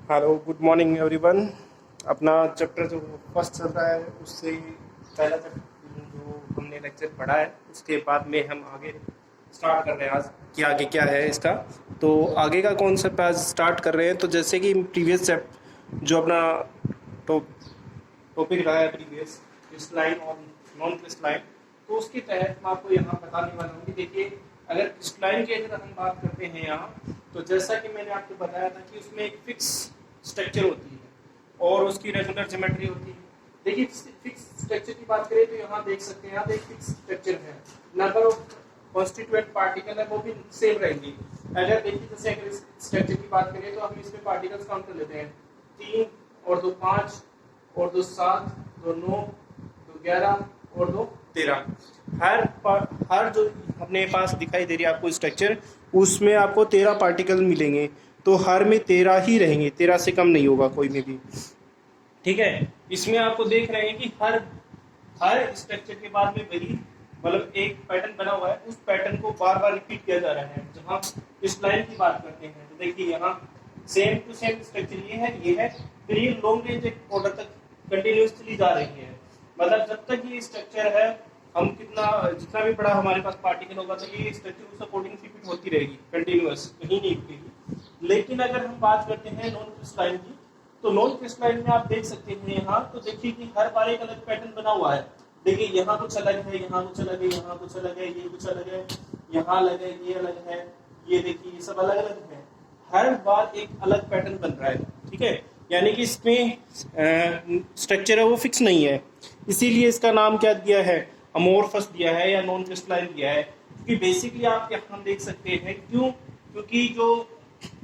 Hello, good morning everyone. अपना chapter जो first चल रहा है उससे पहला चैप्टर जो हमने लेक्चर पढ़ा है उसके बाद में हम आगे स्टार्ट कर रहे हैं आज कि आगे क्या है इसका। तो आगे का कॉन्सेप्ट आज स्टार्ट कर रहे हैं। तो जैसे कि प्रीवियस जो अपना टॉपिक रहा है प्रीवियस, क्रिस्टलाइन और नॉन क्रिस्टलाइन, तो उसके तहत मैं आपको यहाँ बताने वाला हूँ कि देखिए, अगर क्रिस्टलाइन की अगर हम बात करते हैं यहाँ, तो जैसा कि मैंने आपको बताया था कि उसमें एक फिक्स स्ट्रक्चर होती है और उसकी रेगुलर ज्योमेट्री होती है। देखिए, फिक्स स्ट्रक्चर की बात करें तो यहाँ देख सकते हैं, यहाँ पे एक फिक्स स्ट्रक्चर है, नंबर ऑफ कॉन्स्टिट्यूएंट पार्टिकल है वो भी सेम रहेंगे। अगर देखिए, जैसे अगर इस स्ट्रक्चर की बात करें तो हम इसमें पार्टिकल्स काउंट कर लेते हैं, 3 और 2 5 और 2 7, 2 9, 2 11 और 2 13। हर जो अपने पास दिखाई दे रही है आपको स्ट्रक्चर, उसमें आपको 13 पार्टिकल मिलेंगे। तो हर में 13 ही रहेंगे, 13 से कम नहीं होगा कोई में भी। ठीक है, इसमें आपको देख रहे हैं कि हर हर स्ट्रक्चर के बाद में वही मतलब एक पैटर्न बना हुआ है, उस पैटर्न को बार बार रिपीट किया जा रहा है। जब हम इस लाइन की बात करते हैं तो देखिए, यहाँ सेम टू सेम स्ट्रक्चर ये है, फिर ये लॉन्ग रेंज ऑर्डर तक कंटिन्यूसली जा रही है। मतलब जब तक ये स्ट्रक्चर है, हम जितना भी बड़ा हमारे पास पार्टिकल होगा तो ये स्ट्रक्चर उस अकॉर्डिंग रिपीट होती रहेगी, कंटिन्यूअस, कहीं नहीं रुकेगी। लेकिन अगर हम बात करते हैं नॉन क्रिस्टलाइन की, तो नॉन क्रिस्टलाइन में आप देख सकते हैं यहाँ, तो देखिए कि हर बार एक अलग पैटर्न बना हुआ है। देखिए, यहाँ कुछ अलग है, यहाँ कुछ अलग है, यहाँ कुछ अलग है, ये कुछ अलग है, यहाँ अलग है, ये अलग है, ये देखिए, ये सब अलग अलग है। हर बार एक अलग पैटर्न बन रहा है। ठीक है, यानी कि इसमें स्ट्रक्चर है वो फिक्स नहीं है, इसीलिए इसका नाम क्या दिया है, अमोर्फस दिया है या नॉन क्रिस्टलाइन दिया है। क्योंकि बेसिकली आप हम देख सकते हैं क्यों, क्योंकि जो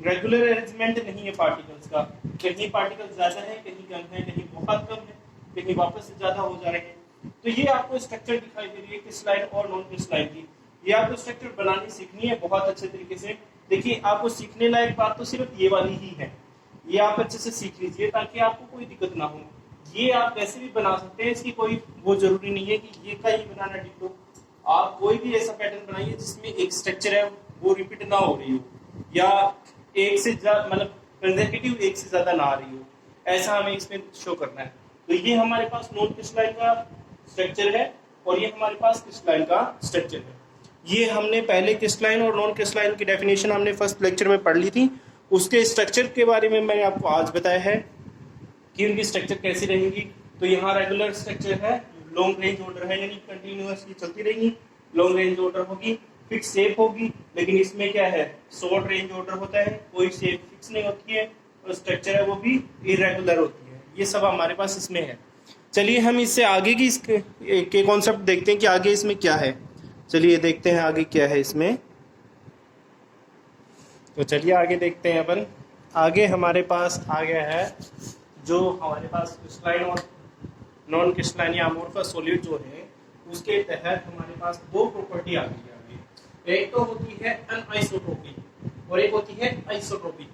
रेगुलर अरेंजमेंट नहीं है पार्टिकल्स का, कहीं पार्टिकल ज्यादा है, कहीं कम है, कहीं बहुत कम है, कहीं वापस से ज्यादा हो जा रहे हैं। तो ये आपको स्ट्रक्चर दिखाई दे रही है क्रिस्टलाइन और नॉन क्रिस्टलाइन की। ये आपको स्ट्रक्चर बनानी सीखनी है बहुत अच्छे तरीके से। देखिए, आपको सीखने लायक बात तो सिर्फ ये वाली ही है, ये आप अच्छे से सीख लीजिए ताकि आपको कोई दिक्कत ना हो। ये आप कैसे भी बना सकते हैं, इसकी कोई वो जरूरी नहीं है कि ये का ही बनाना डिट्टो। आप कोई भी ऐसा पैटर्न बनाइए जिसमें एक स्ट्रक्चर है वो रिपीट ना हो रही हो, या एक से मतलब कंसेक्यूटिव एक से ज्यादा ना आ रही हो, ऐसा हमें इसमें शो करना है। तो ये हमारे पास नॉन क्रिस्टलाइन का स्ट्रक्चर है और ये हमारे पास क्रिस्टलाइन का स्ट्रक्चर है। ये हमने पहले क्रिस्टलाइन और नॉन क्रिस्टलाइन की डेफिनेशन हमने फर्स्ट लेक्चर में पढ़ ली थी। उसके स्ट्रक्चर के बारे में मैंने आपको आज बताया है कि उनकी स्ट्रक्चर कैसी रहेगी। तो यहाँ रेगुलर स्ट्रक्चर है, लॉन्ग रेंज ऑर्डर है, यानी कंटिन्यूअसली चलती रहेगी, लॉन्ग रेंज ऑर्डर होगी, फिक्स शेप होगी। लेकिन इसमें क्या है, शॉर्ट रेंज ऑर्डर होता है, कोई शेप फिक्स नहीं होती है, और स्ट्रक्चर है वो भी इरेगुलर होती है। ये सब हमारे पास इसमें है। चलिए हम इससे आगे की के कॉन्सेप्ट देखते हैं कि आगे इसमें क्या है। चलिए देखते हैं आगे क्या है इसमें। तो चलिए आगे देखते हैं अपन। आगे हमारे पास आ गया है जो हमारे पास क्रिस्टलाइन और नॉन क्रिस्टलाइन या अमोर्फस सॉलिड जो है, उसके तहत हमारे पास दो प्रॉपर्टी आ गई है। एक तो होती है अनआइसोट्रोपी और एक होती है आइसोट्रोपी।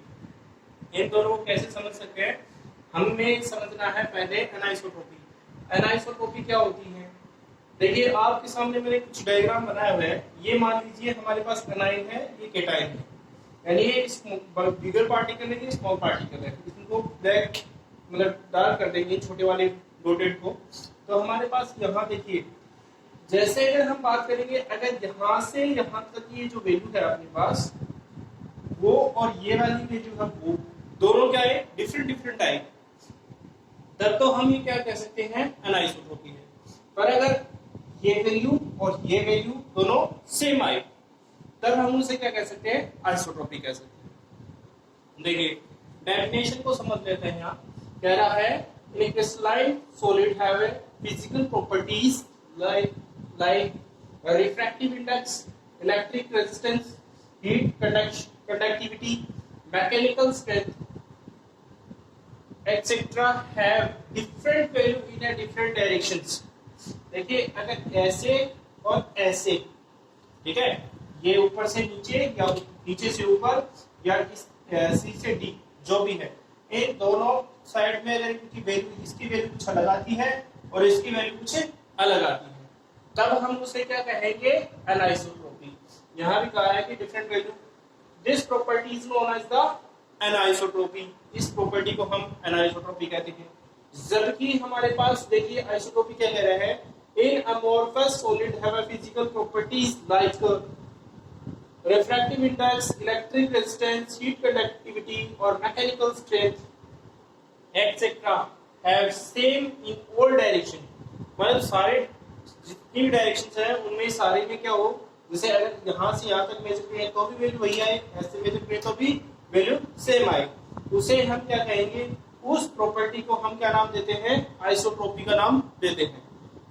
इन दोनों को कैसे समझ सकते हैं, हमें समझना है पहले अनआइसोट्रोपी। अनआइसोट्रोपी क्या होती है, देखिए आपके सामने मैंने कुछ डायग्राम बनाया हुआ है। ये मान लीजिए हमारे पास एनाइन है, ये केटाइन है, यानी ये बिगर पार्टिकल है, ये स्मॉल पार्टिकल है। इनको ब्लैक मतलब डार्क कर देंगे छोटे वाले डॉटेड को। तो हमारे पास यहाँ देखिए, जैसे अगर हम बात करेंगे, अगर यहाँ से यहाँ तक ये जो वैल्यू है अपने पास, वो और ये वाली वैल्यू है, वो दोनों क्या है, डिफरेंट डिफरेंट टाइप, तब तो हम ये क्या कह सकते हैं, अनआइसोट्रोपी है। पर अगर ये वैल्यू और ये वैल्यू दोनों सेम आए, तब हम उसे क्या कह सकते हैं, आइसोट्रोपी कह सकते हैं। देखिए डेफिनेशन को समझ लेते हैं। यहाँ कह रहा है, in a crystalline solid have a physical properties like refractive index, electric resistance, heat conductivity, mechanical strength, etc. have different value in a different directions. देखिए, अगर ऐसे और ऐसे, ठीक है, ये ऊपर से नीचे या नीचे से ऊपर या सी से डी जो भी है, इन दोनों साइड में अगर इनकी वैल्यू, इसकी वैल्यू कुछ अलग आती है और इसकी वैल्यू कुछ अलग आती है, तब हम उसे क्या कहेंगे, अनआइसोट्रोपी। यहाँ भी कहा है कि different value, this property is known as the anisotropy, इस प्रॉपर्टी को हम एनाइसोट्रॉपी कहते हैं। जबकि हमारे पास देखिए आइसोट्रॉपी क्या कह रहा है, in amorphous solid have a physical properties like refractive index, electric resistance, heat conductivity or mechanical strength etc. have same in all direction। मतलब सारे जितनी डायरेक्शंस हैं उनमें सारे में क्या हो, जैसे अगर यहाँ से यहाँ तक मेजर करें तो भी वैल्यू वही आए, ऐसे मेजर करें तो भी वैल्यू सेम आए, उसे हम क्या कहेंगे, उस प्रॉपर्टी को हम क्या नाम देते हैं, आइसोट्रॉपी का नाम देते हैं।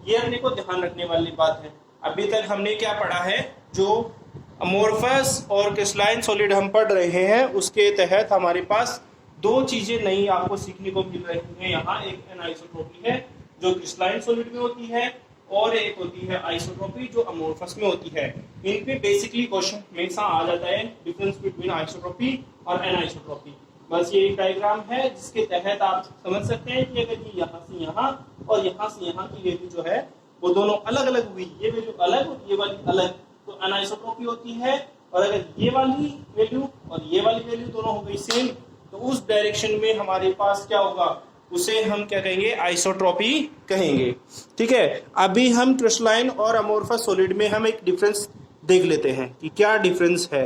ये हमने को ध्यान रखने वाली बात है। अभी तक हमने क्या पढ़ा है, जो अमोर्फस और क्रिस्टलाइन सॉलिड हम पढ़ रहे हैं उसके तहत हमारे पास दो चीजें नई आपको सीखने को मिल रही हैं। यहाँ एक एनाइसोट्रॉपी है जो क्रिस्टलाइन सॉलिड में होती है, और एक होती है आइसोट्रॉपी जो अमोर्फस में होती है। इन पे बेसिकली क्वेश्चन हमेशा आ जाता है, डिफरेंस बिटवीन आइसोट्रॉपी और एनाइसोट्रॉपी। बस ये एक डायग्राम है जिसके तहत आप समझ सकते हैं कि अगर ये यहाँ से यहाँ और यहाँ से यहाँ की वैल्यू जो है वो दोनों अलग अलग हुई, ये वैल्यू अलग और ये वाली अलग, तो एनाइसोट्रॉपी होती है। और अगर ये वाली वैल्यू और ये वाली वैल्यू दोनों हो गई सेम, तो उस डायरेक्शन में हमारे पास क्या होगा, उसे हम क्या कहेंगे, आइसोट्रॉपी कहेंगे। ठीक है, अभी हम क्रिस्टलाइन और अमोर्फस सॉलिड में हम एक डिफरेंस देख लेते हैं कि क्या डिफरेंस है।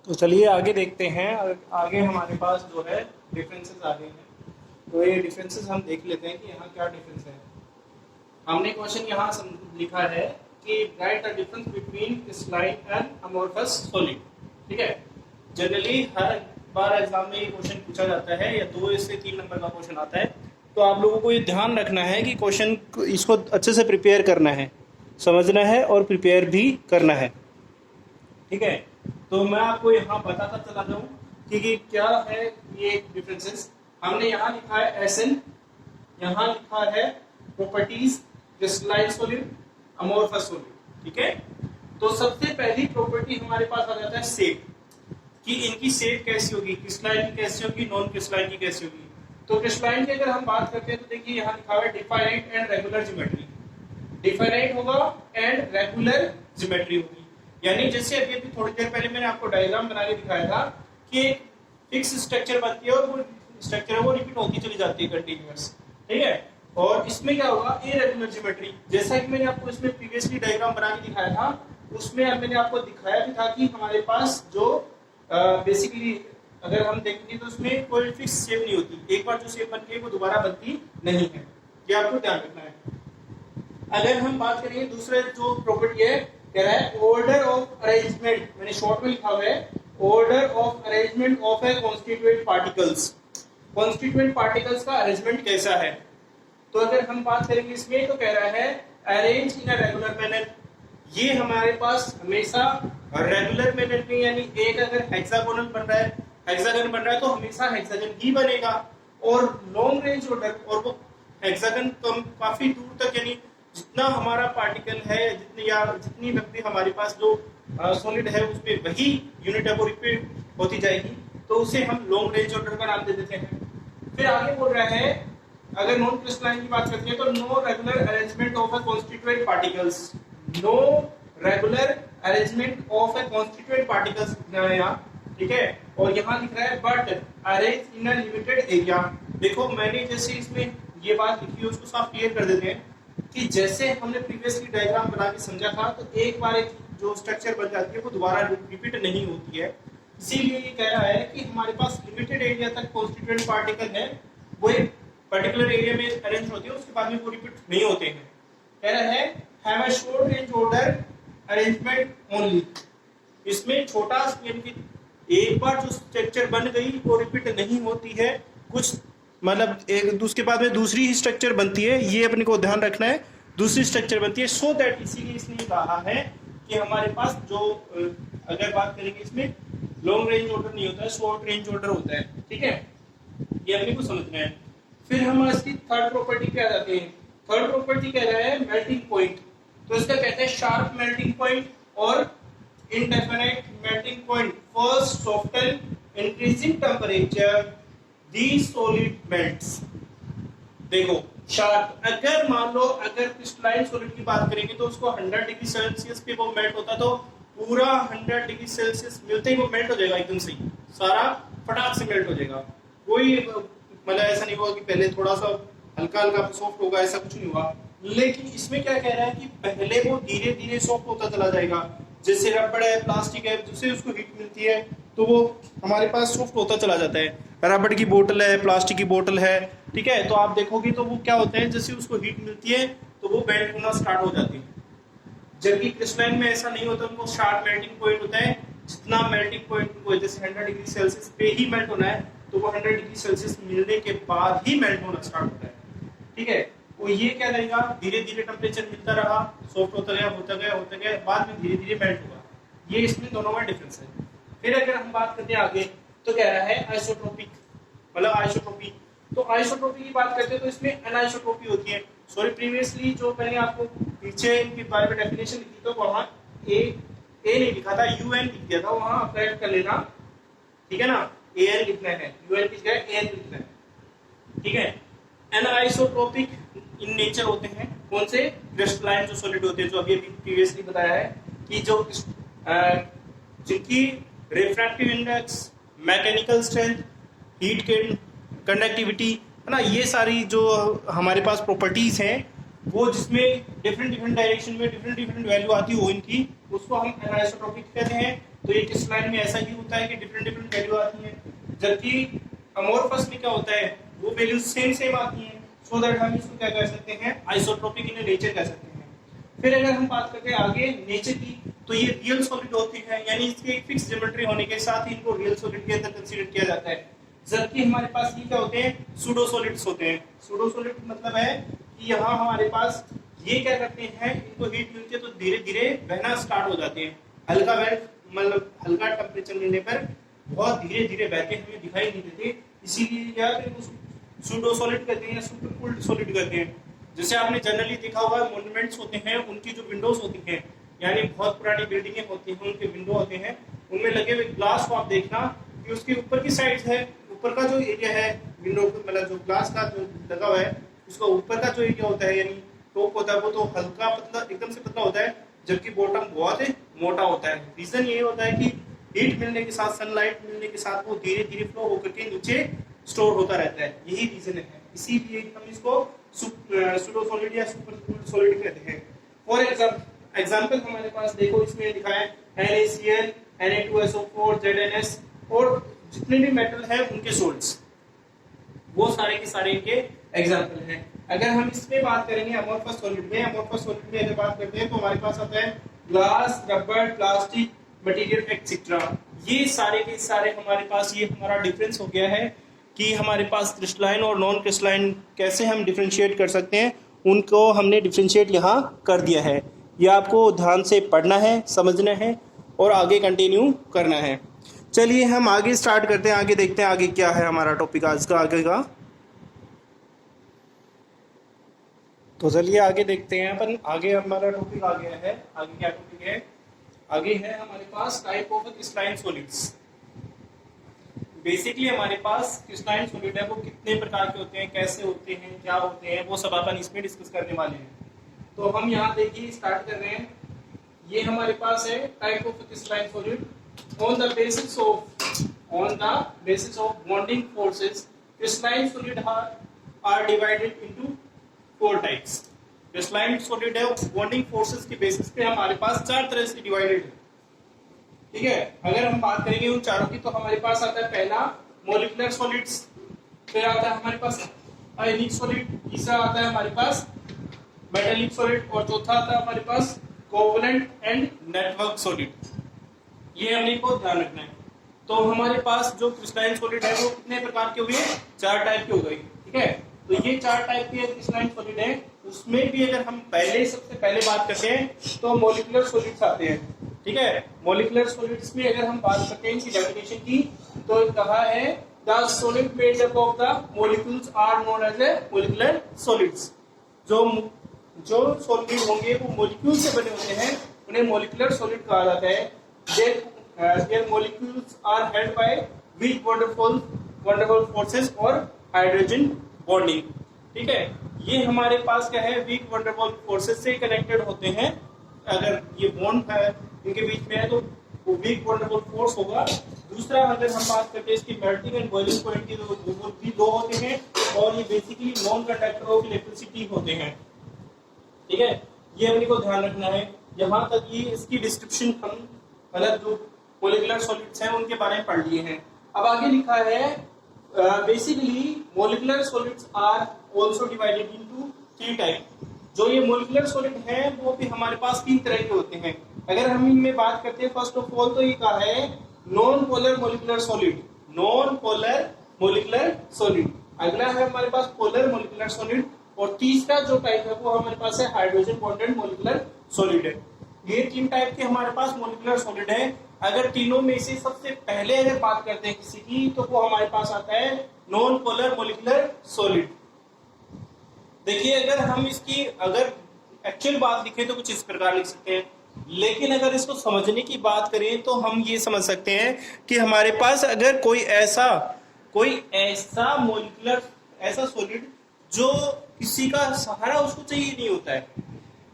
तो चलिए आगे देखते हैं। आगे हमारे पास जो है डिफरेंसेस आ गए हैं, तो ये डिफरेंसेस हम देख लेते हैं कि यहाँ क्या डिफरेंस है। हमने क्वेश्चन यहाँ लिखा है कि right the difference between crystalline and amorphous solid. ठीक है, जनरली हर बार एग्जाम में ये क्वेश्चन पूछा जाता है या 2 से 3 नंबर का क्वेश्चन आता है, तो आप लोगों को ये ध्यान रखना है कि क्वेश्चन इसको अच्छे से प्रिपेयर करना है, समझना है और प्रिपेयर भी करना है। ठीक है, तो मैं आपको यहाँ बताता चला जाऊँ कि क्या है ये डिफरेंसेस। हमने यहाँ लिखा है SN, यहाँ लिखा है properties crystalline solid, amorphous solid. ठीक है, तो सबसे पहली प्रॉपर्टी हमारे पास आ जाता है शेप, कि इनकी शेप कैसी होगी, क्रिस्टलाइन की कैसी होगी, नॉन क्रिस्टलाइन की कैसी होगी। तो क्रिस्टलाइन की अगर हम बात करते हैं तो देखिए यहाँ लिखा हुआ है definite and regular geometry. Definite होगा एंड रेगुलर ज्योमेट्री होगी, यानी जैसे अभी अभी थोड़ी देर पहले मैंने आपको डायग्राम बना के दिखाया था कि एक फिक्स स्ट्रक्चर बनती है और वो स्ट्रक्चर है वो रिपीट होती चली जाती है कंटिन्यूअस। ठीक है, और इसमें क्या होगा, इरेगुलर ज्योमेट्री। जैसा कि मैंने आपको इसमें प्रीवियसली डायग्राम बना के दिखाया था, उसमें मैंने आपको दिखाया भी था कि हमारे पास जो बेसिकली अगर हम देखेंगे तो उसमें कोई फिक्स शेप नहीं होती, एक बार जो शेप बनती है वो दोबारा बनती नहीं है, ये आपको ध्यान रखना है। अगर हम बात करेंगे दूसरे जो प्रॉपर्टी है, कह रहा है ऑर्डर ऑफ अरेंजमेंट, मैंने शॉर्ट में लिखा हुआ है order of arrangement of A constituent particles. Constituent particles का अरेंजमेंट कैसा है, तो अगर हम बात करेंगे इसमें तो कह रहा है arrange in a regular manner. ये हमारे पास हमेशा रेगुलर मैनर में, यानी एक अगर हेक्सागोनल बन रहा है, हेक्सागन बन रहा है तो हमेशा हेक्सागन ही बनेगा। और लॉन्ग रेंज ऑर्डर, और वो हेक्सागन काफी दूर तक, यानी जितना हमारा पार्टिकल है, जितनी लंबी हमारे पास जो सॉलिड है उसमें वही यूनिट है वो रिपीट होती जाएगी, तो उसे हम लॉन्ग रेंज ऑर्डर का नाम दे देते हैं। फिर आगे बोल रहा है, अगर नॉन क्रिस्टलाइन की बात करते हैं तो no regular arrangement of a constituent particles, no regular arrangement of a constituent particles यहाँ। ठीक है, और यहाँ लिख रहा है but arrange in a limited area. देखो मैंने जैसे इसमें ये बात लिखी है उसको साफ क्लियर कर देते हैं कि जैसे हमने प्रीवियसली डायग्राम बना के समझा था, तो एक बार एक जो स्ट्रक्चर बन जाती है वो दोबारा रिपीट नहीं होती है। इसीलिए ये कह रहा है कि हमारे पास लिमिटेड एरिया तक कॉन्स्टिट्यूएंट पार्टिकल है, वो एक पर्टिकुलर एरिया में अरेंज होते हैं, उसके बाद में वो रिपीट नहीं होते हैं। कह रहा है have a short range order arrangement only. इसमें छोटा यानी एक बार जो स्ट्रक्चर बन गई वो रिपीट नहीं होती है, कुछ मतलब एक उसके बाद में दूसरी ही स्ट्रक्चर बनती है, ये अपने को ध्यान रखना है, दूसरी स्ट्रक्चर बनती है। सो दैट इसीलिए इसने कहा है कि हमारे पास जो अगर बात करेंगे इसमें लॉन्ग रेंज ऑर्डर नहीं होता है, शॉर्ट रेंज ऑर्डर होता है। ठीक है, ये अपने को समझना है। फिर हम इसकी थर्ड प्रॉपर्टी पे आ जाते हैं। थर्ड प्रॉपर्टी कह रहा है मेल्टिंग पॉइंट, तो इसका कहते हैं शार्प मेल्टिंग पॉइंट और indefinite melting point. First soften increasing temperature दी सॉलिड मेल्ट्स। देखो शार्प, अगर मान लो अगर क्रिस्टलाइन सॉलिड की बात करेंगे तो उसको 100 डिग्री सेल्सियस पे वो मेल्ट होता, तो पूरा 100 डिग्री सेल्सियस मिलते ही वो मेल्ट हो जाएगा एकदम से ही, सारा फटाक से मेल्ट हो जाएगा। कोई मतलब ऐसा नहीं होगा कि पहले थोड़ा सा हल्का हल्का सॉफ्ट होगा, ऐसा कुछ नहीं हुआ। लेकिन इसमें क्या कह रहा है कि पहले वो धीरे धीरे सॉफ्ट होता चला जाएगा। जैसे रबड़ है, प्लास्टिक है, जैसे उसको हीट मिलती है तो वो हमारे पास सॉफ्ट होता चला जाता है। रबड़ की बोतल है, प्लास्टिक की बोतल है, ठीक है, तो आप देखोगे तो वो क्या होता है, जैसे उसको हीट मिलती है तो वो मेल्ट होना स्टार्ट हो जाती है। जबकि क्रिस्टलाइन में ऐसा नहीं होता, उनको शार्प मेल्टिंग पॉइंट होता है। जितना मेल्टिंग पॉइंट उनको जैसे 100 डिग्री सेल्सियस पे ही मेल्ट होना है, तो वो 100 डिग्री सेल्सियस मिलने के बाद ही मेल्ट होना स्टार्ट होता है, ठीक है। वो ये क्या करेगा, धीरे धीरे टेम्परेचर मिलता रहा, सॉफ्ट होता गया होता गया होता गया, बाद में धीरे धीरे मेल्ट होगा। ये इसमें दोनों में डिफरेंस है। फिर अगर हम बात करते हैं आगे, तो कह रहा है आइसोट्रोपिक, मतलब आइसोट्रोपी। तो आइसोट्रोपी की बात करते हैं तो इसमें अनआइसोट्रोपी होती है। सॉरी, प्रीवियसली जो मैंने आपको पीछे इनके बारे में डेफिनेशन लिखी तो वहां ए नहीं लिखा था, यूएन लिख दिया था, वहां अप्लाई कर लेना, ठीक है ना। एएन लिखना है, यूएन की जगह एएन लिखना है, ठीक है। अनआइसोट्रोपिक इन नेचर होते हैं। कौन से? क्रिस्टलाइन जो सॉलिड होते हैं, जो अभी प्रीवियसली बताया है कि जो जिनकी refractive index, mechanical strength, heat conductivity, है ना, ये सारी जो हमारे पास प्रॉपर्टीज हैं, वो जिसमें डिफरेंट डायरेक्शन में डिफरेंट वैल्यू आती हो इनकी, उसको हम अनआइसोट्रोपिक कहते हैं। तो ये क्रिस्टलाइन में ऐसा ही होता है कि डिफरेंट वैल्यू आती है। जबकि अमोर्फस में क्या होता है, वो वैल्यूज सेम आती हैं, सो दैट हम इसको क्या कह सकते हैं, आइसोट्रोपिक इन नेचर कह सकते हैं। फिर अगर हम बात करते हैं आगे नेचर की, तो ये रियल सॉलिड होते हैं, यानी इसके एक फिक्स ज्योमेट्री होने के साथ ही इनको रियल सॉलिड के अंदर कंसीडर किया जाता है। जबकि हमारे पास ये क्या होते हैं, सूडो सॉलिड्स होते हैं। सूडो सॉलिड मतलब है कि यहाँ हमारे पास ये क्या करते हैं, इनको हीट मिलती है तो धीरे धीरे बहना स्टार्ट हो जाते हैं। हल्का मतलब हल्का टेम्परेचर मिलने पर बहुत धीरे धीरे बहते हमें दिखाई नहीं देते, इसीलिए क्या सूडो सॉलिड कहते हैं या सुपर कूल्ड सॉलिड कहते हैं। जैसे आपने जनरली देखा होगा मॉन्यूमेंट्स होते हैं, उनकी जो विंडोज होती हैं, यानी बहुत पुरानी बिल्डिंगें होती हैं, उनके विंडो होते हैं, उनमें लगे हुए ग्लास को आप देखना कि उसके ऊपर की साइड है, ऊपर का जो एरिया है विंडो, मतलब जो ग्लास का जो लगा हुआ है, उसका ऊपर का जो एरिया होता है, यानी टॉप होता है, वो तो हल्का पतला, एकदम से पतला होता है, जबकि बॉटम बहुत मोटा होता है। रीजन ये होता है कि हीट मिलने के साथ, सनलाइट मिलने के साथ वो धीरे धीरे फ्लो होकर के नीचे स्टोर होता रहता है, यही रीजन है। इसीलिए हम इसको सूडो सॉलिड या सुपर कूल्ड सॉलिड कहते हैं। फॉर एग्जांपल हमारे पास देखो, इसमें लिखा है NaCl, Na2SO4, ZnS, और जितने भी मेटल है उनके सोल्ट्स, वो सारे के सारे इनके एग्जांपल हैं। अगर हम इसमें बात करेंगे अमोर्फस सॉलिड में, अगर बात करते हैं तो हमारे पास आता है glass, rubber, plastic material etcetera. ये सारे के सारे हमारे पास, ये हमारा डिफरेंस हो गया है कि हमारे पास क्रिस्टलाइन और नॉन क्रिस्टलाइन कैसे हम डिफरेंशिएट कर सकते हैं, उनको हमने डिफरेंशिएट यहाँ कर दिया है। ये आपको ध्यान से पढ़ना है, समझना है और आगे कंटिन्यू करना है। चलिए हम आगे स्टार्ट करते हैं, आगे देखते हैं आगे क्या है हमारा टॉपिक आज का आगे का। तो चलिए आगे देखते हैं अपन, आगे हमारा टॉपिक आ गया है। आगे क्या टॉपिक है, आगे है हमारे पास type of crystalline solids. Basically हमारे पास क्रिस्टलाइन सॉलिड है वो कितने प्रकार के होते हैं, कैसे होते हैं, क्या होते हैं, वो सब अपन इसमें डिस्कस करने वाले हैं। तो हम यहाँ देखिए स्टार्ट कर रहे हैं। ये हमारे पास है type of crystalline solid. On the basis of bonding forces, crystalline solid are divided into 4 types. Crystalline solid है बॉन्डिंग फोर्सेस के बेसिस पे हमारे पास 4 तरह से डिवाइडेड है, ठीक है। अगर हम बात करेंगे उन चारों की, तो हमारे पास आता है पहला मॉलिक्यूलर सॉलिड्स, फिर आता है हमारे पास आयनिक सॉलिड, तीसरा आता है हमारे पास मेटालिक सॉलिड, और चौथा आता है हमारे पास कोवलेंट एंड नेटवर्क सॉलिड। ये हमने को ध्यान रखना है। तो हमारे पास जो क्रिस्टलाइन सॉलिड है वो कितने प्रकार के हुए, 4 टाइप के हो गए, ठीक है। तो ये 4 टाइप के क्रिस्टलाइन सॉलिड है। उसमें भी अगर हम सबसे पहले बात करते हैं तो मॉलिक्यूलर सॉलिड्स आते हैं, ठीक है। मॉलिक्यूलर सॉलिड्स में अगर हम बात करते हैं इनकी डेफिनेशन की, तो कहा है the solid made up of the molecules are known as molecular solids. जो सॉलिड होंगे वो मॉलिक्यूल से बने होते हैं, उन्हें मॉलिक्यूलर सॉलिड कहा जाता है। There molecules are held by weak wonderful forces और हाइड्रोजन बॉन्डिंग, ठीक है। ये हमारे पास क्या है, वीक वंडरफुल फोर्सेस से कनेक्टेड होते हैं। अगर ये बॉन्ड है इनके बीच में है तो वो वीक वन डबल फोर्स होगा। दूसरा अगर हम बात करते हैं इसकी मेल्टिंग एंड बॉइलिंग पॉइंट की, तो वो भी लो होते हैं और ये basically non conductor of electricity होते हैं। ठीक है, ये अपने को ध्यान रखना है। यहाँ तक ये इसकी डिस्क्रिप्शन हम मतलब जो मोलिकुलर सॉलिड्स हैं उनके बारे में पढ़ लिए हैं। अब आगे लिखा है basically molecular solids are also divided into 3 type. जो ये मोलिकुलर सॉलिड हैं वो भी हमारे पास 3 तरह के होते हैं। अगर हम इनमें बात करते हैं फर्स्ट ऑफ ऑल तो ये कहा है non polar molecular solid, non polar molecular solid. अगला है हमारे पास पोलर मोलिकुलर सॉलिड और तीसरा जो टाइप है वो हमारे पास है हाइड्रोजन बॉन्डेड मोलिकुलर सॉलिड है। ये 3 टाइप के हमारे पास मोलिकुलर सॉलिड है। अगर तीनों में से सबसे पहले अगर बात करते हैं किसी की तो वो हमारे पास आता है नॉन पोलर मोलिकुलर सॉलिड। देखिए अगर हम इसकी अगर एक्चुअल बात लिखें तो कुछ इस प्रकार लिख सकते हैं, लेकिन अगर इसको समझने की बात करें तो हम ये समझ सकते हैं कि हमारे पास अगर कोई ऐसा मोलिकुलर ऐसा सॉलिड जो किसी का सहारा उसको चाहिए नहीं होता है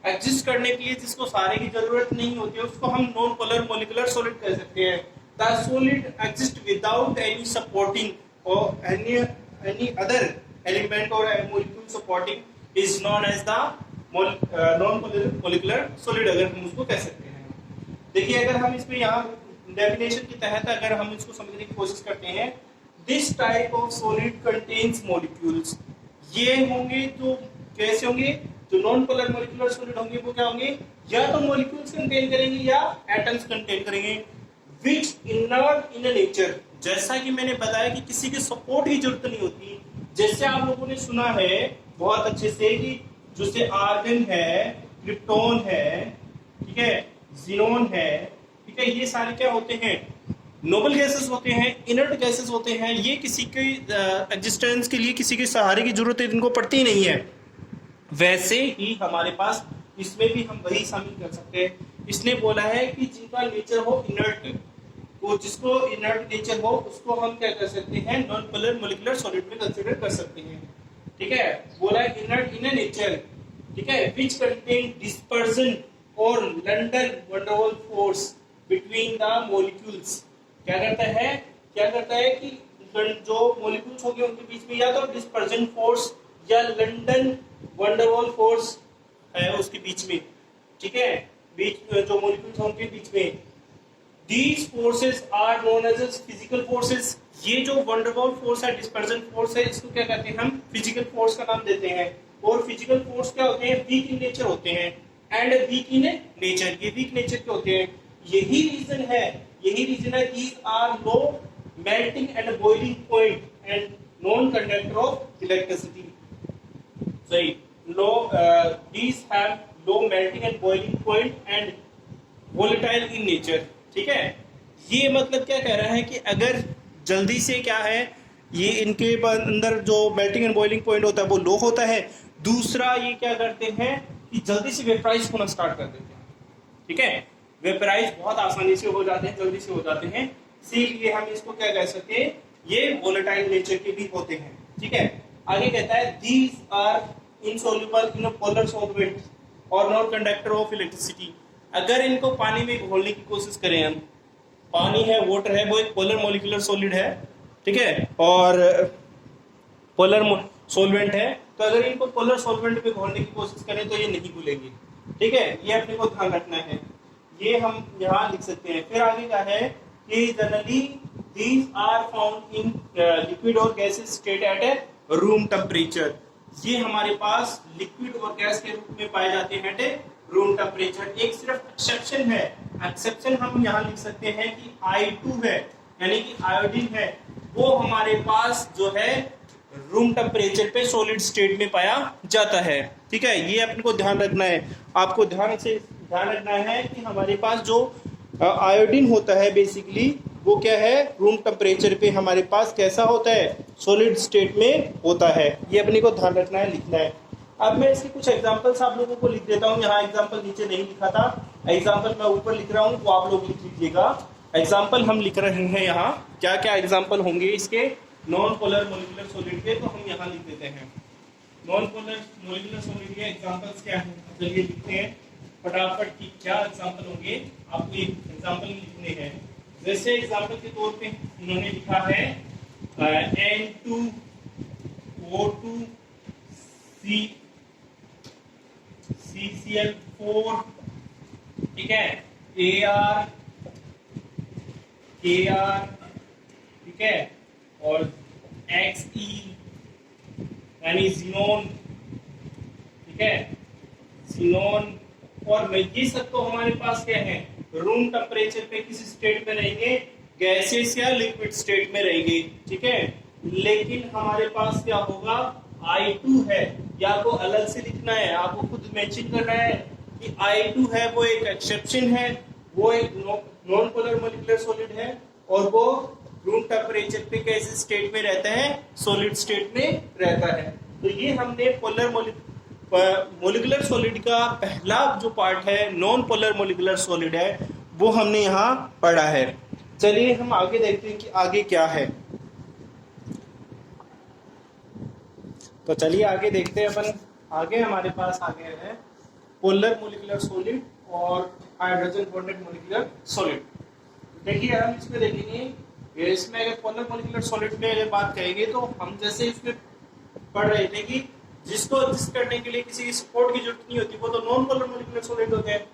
एग्जिस्ट करने के लिए, जिसको सहारे की जरूरत नहीं होती है, उसको हम नॉन पोलर मोलिकुलर सॉलिड कह सकते हैं। The solid exist without any supporting और एनी अदर एलिमेंट और molecule supporting is known as the non polar molecular solid, अगर हम उसको कह सकते हैं। देखिए अगर हम इसमें यहाँ डेफिनेशन के तहत अगर हम इसको समझने की कोशिश करते हैं, this type of solid contains molecules, ये होंगे तो कैसे होंगे, जो नॉन पोलर मोलिकुलर सॉलिड होंगे वो क्या होंगे, या तो मॉलिक्यूल्स कंटेन करेंगे या एटम्स कंटेन करेंगे, व्हिच इनर्ट इन नेचर, जैसा कि मैंने बताया कि किसी के सपोर्ट की जरूरत नहीं होती। जैसे आप लोगों ने सुना है बहुत अच्छे से कि जैसे आर्गन है, क्रिप्टोन है, ठीक है, जीनोन है, ठीक है, ये सारे क्या होते हैं, नोबल गैसेस होते हैं, इनर्ट गैसेस होते हैं। ये किसी के एग्जिस्टेंस के लिए किसी के सहारे की जरूरत इनको पड़ती नहीं है। वैसे ही हमारे पास इसमें भी हम वही शामिल कर सकते हैं। इसने बोला है कि जिनका नेचर हो इनर्ट, तो जिसको इनर्ट नेचर हो उसको हम क्या कर सकते हैं, नॉन पोलर मोलिकुलर सॉलिड में कंसीडर कर सकते हैं। ठीक है, बोला इनर्ट इन नेचर, ठीक है, व्हिच कंटेन डिस्पर्जन और London van der Waals force between the molecules. क्या करता है कि जो मॉलिक्यूल्स होंगे उनके बीच में या तो डिस्पर्जन फोर्स या लंडन वंडरवॉल फोर्स है उसके बीच में, ठीक है, बीच जो मॉलिक्यूल्स हैं उनके बीच में। These forces are known as physical forces। ये जो वंडरवॉल फोर्स है, डिस्पर्जन फोर्स है, इसको क्या कहते हैं, हम फिजिकल फोर्स का नाम देते हैं। और फिजिकल फोर्स क्या होते हैं, वीक इन नेचर होते हैं एंड वीक इन नेचर, ये वीक नेचर के होते हैं। यही रीजन है these are low melting and boiling point and non conductor of electricity। सही, these have low melting and boiling point and volatile in nature। ठीक है, ये मतलब क्या कह रहा है कि अगर जल्दी से क्या है, ये इनके अंदर जो मेल्टिंग एंड बॉइलिंग पॉइंट होता है वो लो होता है। दूसरा ये क्या करते हैं कि जल्दी से वेपराइज होना स्टार्ट कर देते हैं। ठीक है, वेपराइज बहुत आसानी से हो जाते हैं, जल्दी से हो जाते हैं, इसीलिए हम इसको क्या कह सकते हैं, ये वोलेटाइल नेचर के भी होते हैं। ठीक है, आगे कहता है these are insoluble in polar solvent और नॉन कंडक्टर ऑफ इलेक्ट्रिसिटी। अगर इनको पानी में घोलने की कोशिश करें हम, पानी है, वाटर है, वो एक पोलर मोलिकुलर सॉलिड है, ठीक है, और पोलर सॉल्वेंट है, तो अगर इनको पोलर सॉल्वेंट में घोलने की कोशिश करें तो ये नहीं घुलेंगे। ठीक है, ये अपने को ध्यान रखना है, ये हम यहाँ लिख सकते हैं। फिर आगे क्या है कि generally these are found in liquid और gases state at a room temperature. ये हमारे पास लिक्विड और गैस के रूप में पाए जाते हैं एट ए रूम टेम्परेचर। एक सिर्फ एक्सेप्शन है, एक्सेप्शन हम यहाँ लिख सकते हैं कि I2 है, यानी कि आयोडीन है, वो हमारे पास जो है रूम टेम्परेचर पे सॉलिड स्टेट में पाया जाता है। ठीक है, ये अपने को ध्यान रखना है, आपको ध्यान रखना है कि हमारे पास जो आयोडीन होता है बेसिकली वो क्या है, रूम टेम्परेचर पे हमारे पास कैसा होता है, सॉलिड स्टेट में होता है। ये अपने को ध्यान रखना है, लिखना है। अब मैं इसके कुछ एग्जांपल्स आप लोगों को लिख देता हूँ। यहाँ एग्जांपल नीचे नहीं लिखा था, एग्जांपल मैं ऊपर लिख रहा हूँ, तो आप लोग लिख लीजिएगा। एग्जांपल हम लिख रहे हैं यहाँ, क्या क्या एग्जांपल होंगे इसके नॉन पोलर मोलिकुलर सॉलिड के, तो हम यहाँ लिख देते हैं। नॉन पोलर मोलिकुलर सॉलिड के एग्जांपल्स क्या हैं, चलिए लिखते हैं। फटाफट की क्या एग्जाम्पल होंगे, आपको ये एग्जाम्पल लिखने हैं। जैसे एग्जाम्पल के तौर पे उन्होंने लिखा है N2O2 CCl4, ठीक है, AR KR, ठीक है, और XE यानी जीनोन, ठीक है, जीनोन। और ये सब तो हमारे पास क्या है, रूम टेम्परेचर पे किस स्टेट में रहेंगे, गैसेस या लिक्विड स्टेट में रहेंगे, ठीक है। लेकिन हमारे पास क्या होगा, I2 है, या आपको अलग से लिखना है, आपको खुद मेंशन करना है कि I2 है वो एक एक्सेप्शन है, वो एक नॉन पोलर मॉलिक्यूलर सॉलिड है, और वो रूम टेम्परेचर पे कैसे स्टेट में रहता है, सॉलिड स्टेट में रहता है। तो ये हमने पोलर मोलिकुलर सॉलिड का पहला जो पार्ट है, नॉन पोलर मोलिकुलर सॉलिड है, वो हमने यहाँ पढ़ा है। चलिए हम आगे देखते हैं कि आगे क्या है। तो चलिए आगे देखते हैं अपन। आगे हमारे पास आगे है पोलर मोलिकुलर सॉलिड और हाइड्रोजन बॉन्डेड मोलिकुलर सॉलिड। देखिए हम इसमें देखेंगे, इसमें अगर पोलर मोलिकुलर सॉलिड में अगर बात करेंगे तो हम जैसे इसमें पढ़ रहे थे कि जिसको एडजस्ट करने के लिए किसी की सपोर्ट की जरूरत नहीं होती, वो तो नॉन पोलर मोलिकुलर सॉलिड होते हैं।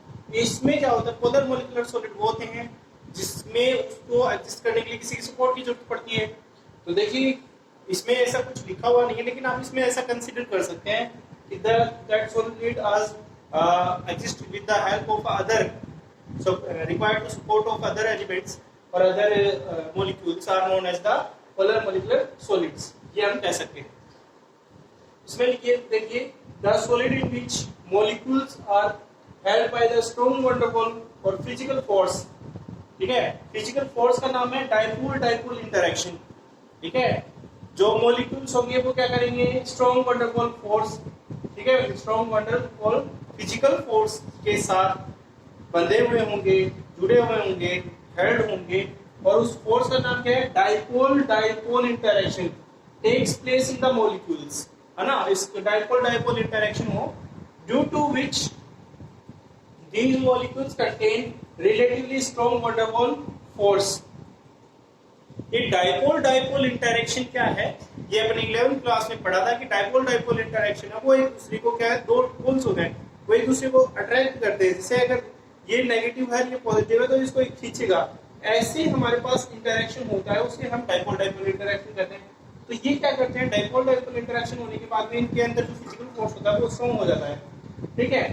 इसमें क्या होता है, पोलर मोलिकुलर सॉलिड वो होते हैं जिसमें उसको एडजस्ट करने के लिए किसी की सपोर्ट की जरूरत पड़ती है। तो देखिए इसमें ऐसा कुछ लिखा हुआ नहीं है, लेकिन आप इसमें ऐसा कंसीडर कर सकते हैं कि दैट सॉलिड आज exist with the help of other required to support of other elements or other molecules are known as the polar molecular solids। ये हम कह सकते हैं। इसमें लिखिए, देखिए the solid in which molecules are held by the strong van der Waals और physical force, ठीक है, फिजिकल फोर्स का नाम है डाइपोल डाइपोल इंटरेक्शन, ठीक है। जो मोलिक्यूल्स होंगे वो क्या करेंगे, strong van der Waals force, ठीक है, strong van der Waals physical force के साथ बंधे हुए होंगे, जुड़े हुए होंगे, हेल्ड होंगे, और उस फोर्स का नाम क्या है, dipole dipole interaction takes place in the molecules, है ना। इस डाइपोल डाइपोल इंटरेक्शन हो due to which these molecules contain relatively strong van der Waals force। ये डाइपोल डाइपोल इंटरेक्शन क्या है, ये अपने 11th क्लास में पढ़ा था कि डाइपोल डाइपोल इंटरेक्शन है वो एक दूसरे को क्या है, दो पोल्स होते हैं, वो एक दूसरे को अट्रैक्ट करते हैं। जैसे अगर ये नेगेटिव है, ये पॉजिटिव है, तो इसको खींचेगा। ऐसे हमारे पास इंटरेक्शन होता है, उसे हम डाइपोल डाइपोल इंटरेक्शन कहते हैं। तो ये क्या करते हैं, डाइपोल डाइपोल इंटरेक्शन होने के बाद में इनके अंदर जो फिजिकल फोर्स होता है वो स्ट्रॉन्ग हो जाता है, ठीक है।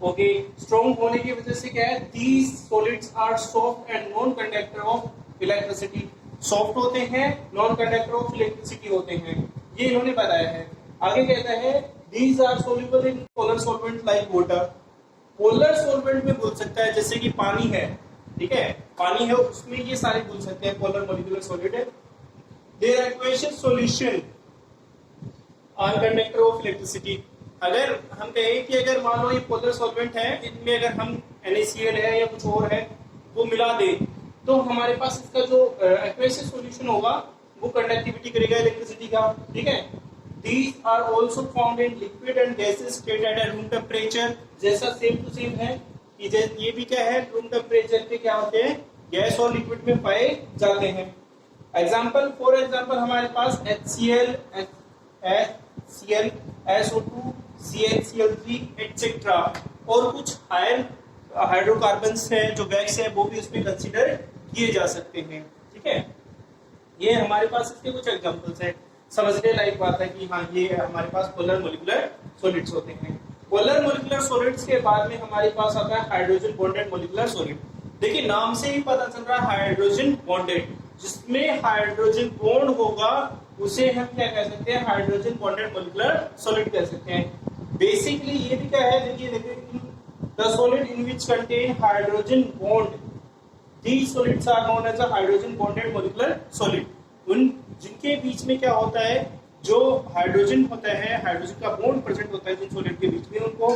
ओके, स्ट्रॉन्ग होने की वजह से क्या है, these solids are soft and non conductor of electricity. Soft होते हैं, नॉन कंडक्टर ऑफ इलेक्ट्रिसिटी होते हैं, ये इन्होंने बताया है। आगे कहता है these are soluble in polar solvent like water. Polar solvent में घुल सकता है, जैसे कि पानी है, ठीक है, पानी है उसमें ये सारे घुल सकते हैं, पोलर मोलिकुलर सॉलिड है। There aqueous solution are conductor of electricity. अगर हम कहें कि अगर मान लो ये पोलर सॉल्वेंट है, इनमें अगर हम NaCl है या कुछ और है वो मिला दे, तो हमारे पास इसका जो एक्वेशियस सॉल्यूशन होगा वो कंडक्टिविटी करेगा इलेक्ट्रिसिटी का, ठीक है। These are also found in liquid and gases state at a room temperature। जैसा सेम टू सेम है कि ये भी क्या है, रूम टेम्परेचर पे क्या होते हैं, गैस और लिक्विड में पाए जाते हैं। एग्जाम्पल, फॉर एग्जाम्पल हमारे पास HCl, SO2, CaCl3 एक्सेट्रा, और कुछ हायर हाइड्रोकार्बन्स है जो गैस है वो भी उसमें कंसीडर किए जा सकते हैं, ठीक है। ये हमारे पास इसके कुछ एग्जांपल्स हैं, समझने लायक बात है कि हाँ ये हमारे पास पोलर मोलिकुलर सॉलिड्स होते हैं। पोलर मोलिकुलर सॉलिड्स के बाद में हमारे पास आता है हाइड्रोजन बॉन्डेड मोलिकुलर सॉलिड। देखिए नाम से ही पता चल रहा है हाइड्रोजन बॉन्डेड, जिसमें हाइड्रोजन बॉन्ड होगा उसे हम क्या कह सकते हैं, हाइड्रोजन बॉन्डेड मोलिकुलर सॉलिड कह सकते हैं। बेसिकली ये भी क्या है, देखिए the solid in which contain hydrogen bond, these solids are known as a hydrogen bonded molecular solid। उन जिनके बीच में क्या होता है, जो हाइड्रोजन होता है, हाइड्रोजन का बॉन्ड प्रेजेंट होता है जिन सॉलिड के बीच में, उनको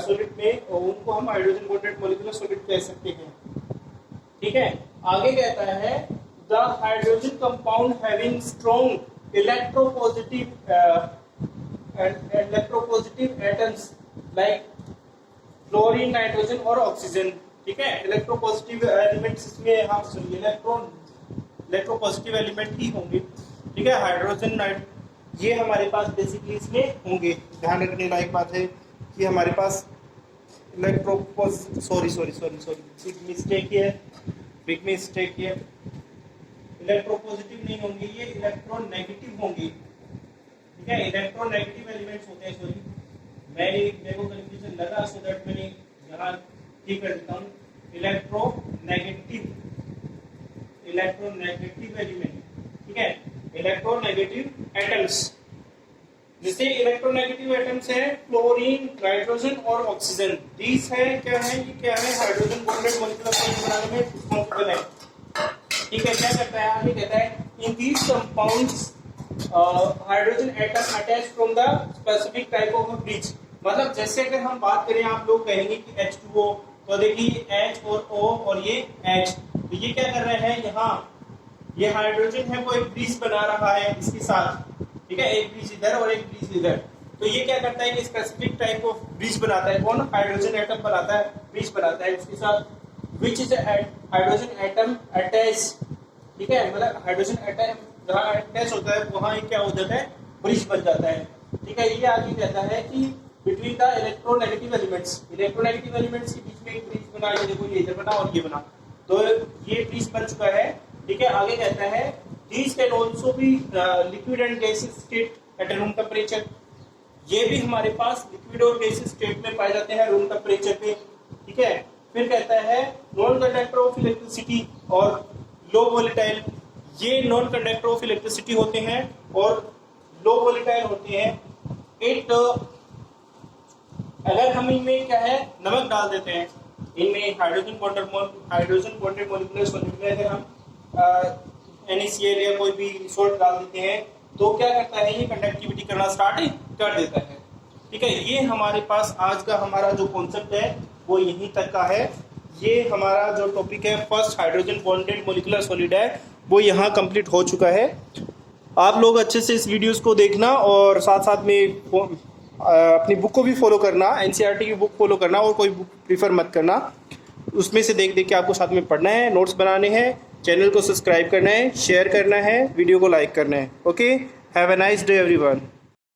सॉलिड में उनको हम हाइड्रोजन बॉन्डेड मोलिकुलर सॉलिड कह सकते हैं, ठीक है। आगे कहता है the hydrogen compound having strong electropositive atoms like chlorine, nitrogen और ऑक्सीजन। ठीक है, इलेक्ट्रोपॉजिटिव एलिमेंट्स इसमें यहाँ इलेक्ट्रोपॉजिटिव एलिमेंट ही होंगे। ठीक है, हाइड्रोजन, ये हमारे पास बेसिकली इसमें होंगे। ध्यान रखने लायक बात है कि हमारे पास बिग मिस्टेक है, इलेक्ट्रोपॉजिटिव नहीं होंगे, ये इलेक्ट्रोनेगेटिव होंगे। ठीक है, इलेक्ट्रोनेगेटिव एलिमेंट्स होते हैं। सॉरी, मेरे को कंफ्यूजन लगा, सो दैट मैंने यहाँ ठीक कर देता हूँ। इलेक्ट्रोनेगेटिव एलिमेंट, ठीक है, इलेक्ट्रोनेगेटिव एटम्स। जैसे इलेक्ट्रोनेगेटिव एटम्स है क्लोरीन, नाइट्रोजन और ऑक्सीजन। दीज है क्या है, ये क्या है, हाइड्रोजन बॉन्डेड मॉलिक्यूलर चेन बनाने में रिस्पांसिबल है। ठीक है, क्या करता है, आगे कहता है in these compounds hydrogen atom attach from the specific type of bridge. मतलब जैसे अगर हम बात करें, आप लोग कहेंगे कि H2O, तो देखिए H और O और ये H, तो ये क्या कर रहे हैं, यहाँ ये हाइड्रोजन है वो एक ब्रिज बना रहा है इसके साथ। ठीक है, एक ब्रिज इधर और एक ब्रिज इधर। तो ये क्या करता है कि स्पेसिफिक टाइप ऑफ ब्रिज बनाता है। कौन, हाइड्रोजन एटम बनाता है, ब्रिज बनाता है उसके साथ, which is hydrogen atom attach. ठीक है, मतलब हाइड्रोजन एटम जहाँ अटैच होता है वहाँ क्या हो जाता है, ब्रिज बन जाता है। ठीक है, ये आगे कहता है कि बिटवीन द इलेक्ट्रोनेगेटिव एलिमेंट्स के बीच में एक ब्रिज बना, ये देखो ये इधर बना और ये बना, तो ये ब्रिज बन चुका है। ठीक है, आगे कहता है these can also be liquid and gaseous state at room temperature। ये भी हमारे पास लिक्विड और गैसियस स्टेट में पाए जाते हैं रूम टेम्परेचर पे। ठीक है, फिर कहता है नॉन कंडक्टर ऑफ इलेक्ट्रिसिटी और लो वोलेटाइल। ये नॉन कंडक्टर ऑफ इलेक्ट्रिसिटी होते हैं और लो वोलेटाइल होते हैं। इट अगर हम इनमें क्या है, नमक डाल देते हैं, इनमें हाइड्रोजन बॉन्डेड मॉलिक्यूलर सॉल्यूट में अगर हम NaCl या कोई भी सॉल्ट डाल देते हैं तो क्या करता है, ये कंडक्टिविटी करना स्टार्ट कर देता है। ठीक है, ये हमारे पास आज का हमारा जो कॉन्सेप्ट है वो यहीं तक का है। ये हमारा जो टॉपिक है first hydrogen bonded molecular solid है, वो यहाँ कंप्लीट हो चुका है। आप लोग अच्छे से इस वीडियोस को देखना और साथ साथ में अपनी बुक को भी फॉलो करना, NCERT की बुक फॉलो करना और कोई बुक प्रीफर मत करना। उसमें से देख देख के आपको साथ में पढ़ना है, नोट्स बनाने हैं, चैनल को सब्सक्राइब करना है, शेयर करना है, वीडियो को लाइक करना है। Okay, have a nice day everyone.